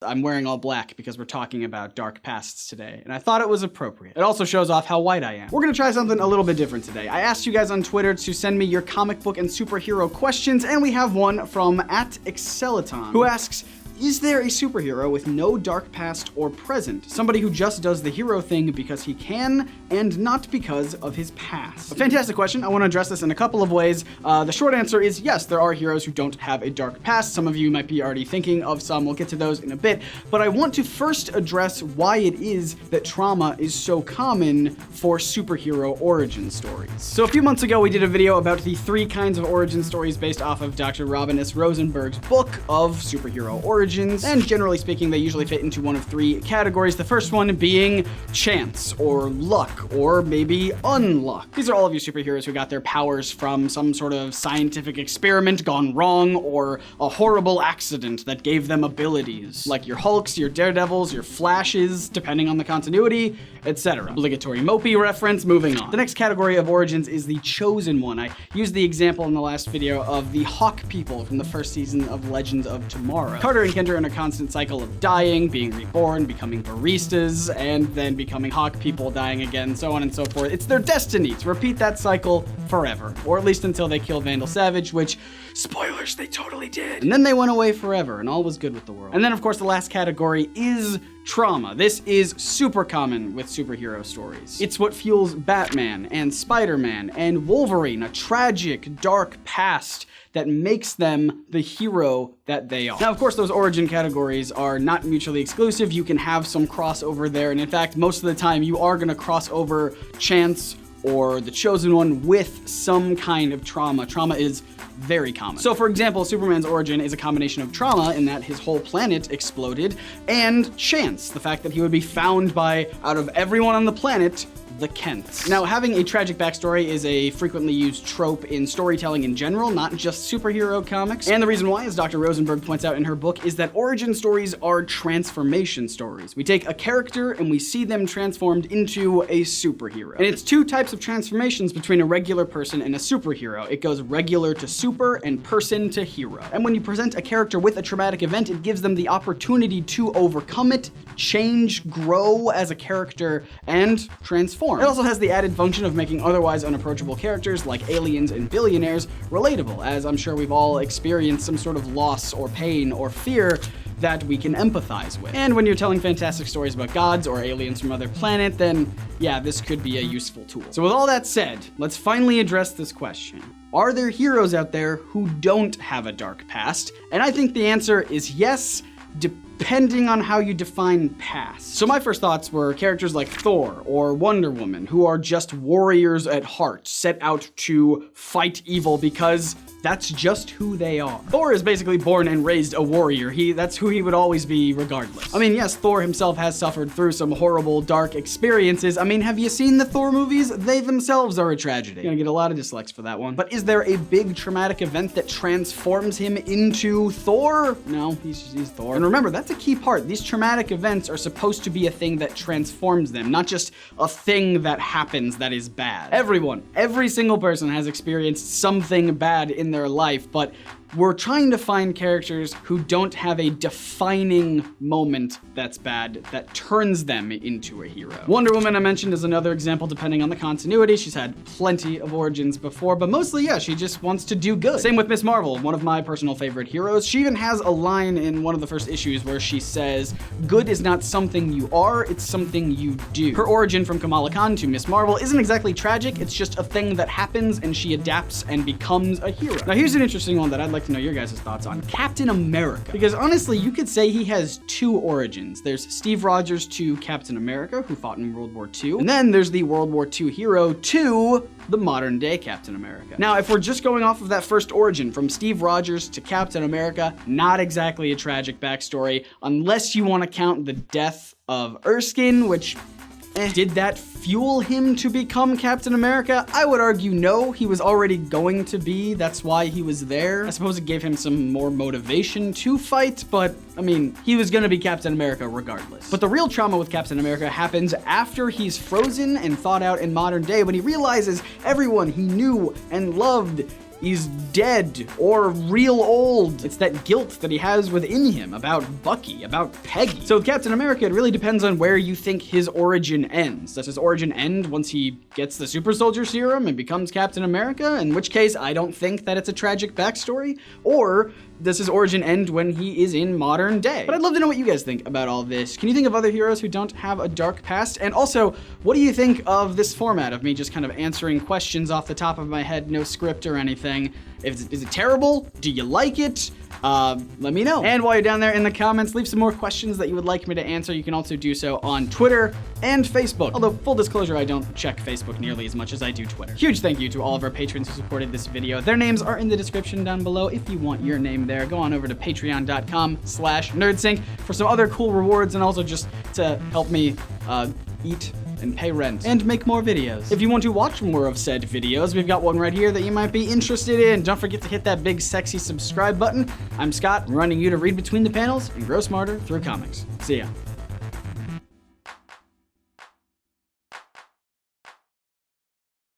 I'm wearing all black because we're talking about dark pasts today, and I thought it was appropriate. It also shows off how white I am. We're gonna try something a little bit different today. I asked you guys on Twitter to send me your comic book and superhero questions, and we have one from @Exceliton, who asks, is there a superhero with no dark past or present? Somebody who just does the hero thing because he can and not because of his past. A fantastic question. I want to address this in a couple of ways. The short answer is yes, there are heroes who don't have a dark past. Some of you might be already thinking of some. We'll get to those in a bit. But I want to first address why it is that trauma is so common for superhero origin stories. So a few months ago, we did a video about the 3 kinds of origin stories based off of Dr. Robin S. Rosenberg's book of superhero origins. And generally speaking, they usually fit into one of 3 categories. The first one being chance or luck or maybe unluck. These are all of you superheroes who got their powers from some sort of scientific experiment gone wrong or a horrible accident that gave them abilities. Like your Hulks, your Daredevils, your Flashes, depending on the continuity, etc. Obligatory Mopey reference, moving on. The next category of origins is the chosen one. I used the example in the last video of the Hawk people from the first season of Legends of Tomorrow. Carter and Kendra are in a constant cycle of dying, being reborn, becoming baristas, and then becoming Hawk people, dying again, so on and so forth. It's their destiny to repeat that cycle forever, or at least until they kill Vandal Savage, which, spoilers, they totally did. And then they went away forever, and all was good with the world. And then, of course, the last category is trauma. This is super common with superhero stories. It's what fuels Batman and Spider-Man and Wolverine, a tragic, dark past that makes them the hero that they are. Now, of course, those origin categories are not mutually exclusive. You can have some crossover there, and in fact, most of the time, you are gonna cross over chance or the chosen one with some kind of trauma. Trauma is very common. So for example, Superman's origin is a combination of trauma in that his whole planet exploded and chance, the fact that he would be found by, out of everyone on the planet, the Kents. Now, having a tragic backstory is a frequently used trope in storytelling in general, not just superhero comics. And the reason why, as Dr. Rosenberg points out in her book, is that origin stories are transformation stories. We take a character and we see them transformed into a superhero. And it's 2 types of transformations between a regular person and a superhero. It goes regular to super and person to hero. And when you present a character with a traumatic event, it gives them the opportunity to overcome it, change, grow as a character, and transform. It also has the added function of making otherwise unapproachable characters like aliens and billionaires relatable, as I'm sure we've all experienced some sort of loss or pain or fear that we can empathize with. And when you're telling fantastic stories about gods or aliens from other planets, then yeah, this could be a useful tool. So with all that said, let's finally address this question. Are there heroes out there who don't have a dark past? And I think the answer is yes, depending on how you define past. So my first thoughts were characters like Thor or Wonder Woman, who are just warriors at heart, set out to fight evil because that's just who they are. Thor is basically born and raised a warrior. That's who he would always be regardless. I mean, yes, Thor himself has suffered through some horrible, dark experiences. I mean, have you seen the Thor movies? They themselves are a tragedy. You're gonna get a lot of dislikes for that one. But is there a big traumatic event that transforms him into Thor? No, he's Thor. And remember, that's a key part. These traumatic events are supposed to be a thing that transforms them, not just a thing that happens that is bad. Everyone, every single person has experienced something bad in their life, but we're trying to find characters who don't have a defining moment that's bad that turns them into a hero. Wonder Woman, I mentioned, is another example depending on the continuity. She's had plenty of origins before, but mostly, yeah, she just wants to do good. Same with Ms. Marvel, one of my personal favorite heroes. She even has a line in one of the first issues where she says, "Good is not something you are, it's something you do." Her origin from Kamala Khan to Ms. Marvel isn't exactly tragic, it's just a thing that happens and she adapts and becomes a hero. Now here's an interesting one that I'd like to know your guys' thoughts on. Captain America. Because honestly, you could say he has 2 origins. There's Steve Rogers to Captain America, who fought in World War II, and then there's the World War II hero to the modern day Captain America. Now, if we're just going off of that first origin, from Steve Rogers to Captain America, not exactly a tragic backstory, unless you want to count the death of Erskine, which did that fuel him to become Captain America? I would argue no, he was already going to be, that's why he was there. I suppose it gave him some more motivation to fight, but I mean, he was gonna be Captain America regardless. But the real trauma with Captain America happens after he's frozen and thawed out in modern day, when he realizes everyone he knew and loved is dead or real old. It's that guilt that he has within him about Bucky, about Peggy. So with Captain America, it really depends on where you think his origin ends. Does his origin end once he gets the super soldier serum and becomes Captain America? In which case, I don't think that it's a tragic backstory. Or does his origin end when he is in modern day? But I'd love to know what you guys think about all this. Can you think of other heroes who don't have a dark past? And also, what do you think of this format of me just kind of answering questions off the top of my head, no script or anything? Is it terrible? Do you like it? Let me know. And while you're down there in the comments, leave some more questions that you would like me to answer. You can also do so on Twitter and Facebook. Although, full disclosure, I don't check Facebook nearly as much as I do Twitter. Huge thank you to all of our patrons who supported this video. Their names are in the description down below. If you want your name there, go on over to patreon.com/NerdSync for some other cool rewards and also just to help me eat and pay rent and make more videos. If you want to watch more of said videos, we've got one right here that you might be interested in. Don't forget to hit that big sexy subscribe button. I'm Scott, reminding you to read between the panels and grow smarter through comics. See ya.